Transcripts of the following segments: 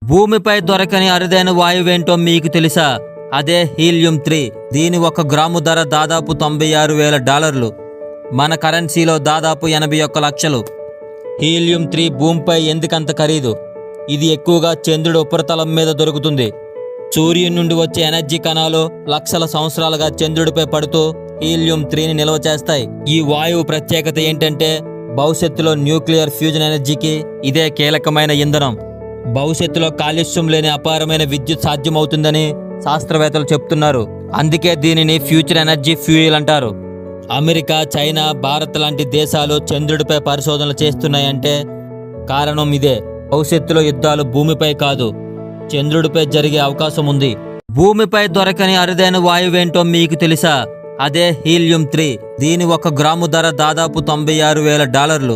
భూమిపై దొరకని అరుదైన వాయువేంటో మీకు తెలుసా? అదే హీలియం-3. దీని 1 గ్రాము ధర దాదాపు $96,000. మన కరెన్సీలో దాదాపు 81 లక్షలు. హీలియం-3 భూమిపై ఎందుకంత ఖరీదు? ఇది ఎక్కువగా చంద్రుడి ఉపరితలం మీద దొరుకుతుంది. సూర్యుని నుండి వచ్చే ఎనర్జీ కణాలు లక్షల సంవత్సరాలుగా చంద్రుడిపై పడుతూ హీలియం-3ని నిల్వ చేస్తాయి. ఈ వాయువు ప్రత్యేకత ఏంటంటే భవిష్యత్తులో న్యూక్లియర్ ఫ్యూజన్ ఎనర్జీకి ఇదే కీలకమైన ఇంధనం. భవిష్యత్తులో కాలుష్యం లేని అపారమైన విద్యుత్ సాధ్యమవుతుందని శాస్త్రవేత్తలు చెప్తున్నారు. అందుకే దీనిని ఫ్యూచర్ ఎనర్జీ ఫ్యూయల్ అంటారు. అమెరికా, చైనా, భారత్ లాంటి దేశాలు చంద్రుడిపై పరిశోధనలు చేస్తున్నాయంటే కారణం ఇదే. భవిష్యత్తులో యుద్ధాలు భూమిపై కాదు, చంద్రుడిపై జరిగే అవకాశం ఉంది. భూమిపై దొరకని అరుదైన వాయువేంటో మీకు తెలుసా? అదే హీలియం-3. దీని 1 గ్రాము ధర దాదాపు $96,000.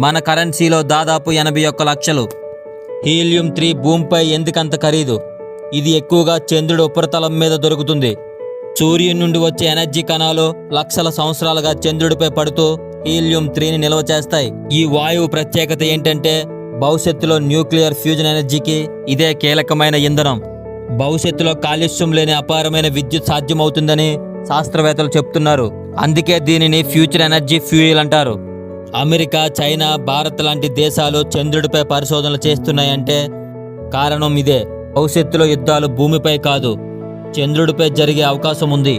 మన కరెన్సీలో దాదాపు 81 లక్షలు. హీలియం-3 భూమిపై ఎందుకంత ఖరీదు? ఇది ఎక్కువగా చంద్రుడి ఉపరితలం మీద దొరుకుతుంది. సూర్యుని నుండి వచ్చే ఎనర్జీ కణాలు లక్షల సంవత్సరాలుగా చంద్రుడిపై పడుతూ హీలియం-3ని నిల్వ చేస్తాయి. ఈ వాయువు ప్రత్యేకత ఏంటంటే భవిష్యత్తులో న్యూక్లియర్ ఫ్యూజన్ ఎనర్జీకి ఇదే కీలకమైన ఇంధనం. భవిష్యత్తులో కాలుష్యం లేని అపారమైన విద్యుత్ సాధ్యమవుతుందని శాస్త్రవేత్తలు చెప్తున్నారు. అందుకే దీనిని ఫ్యూచర్ ఎనర్జీ ఫ్యూయల్ అంటారు. అమెరికా, చైనా, భారత్ లాంటి దేశాలు చంద్రుడిపై పరిశోధనలు చేస్తున్నాయంటే కారణం ఇదే. భవిష్యత్తులో యుద్ధాలు భూమిపై కాదు, చంద్రుడిపై జరిగే అవకాశం ఉంది.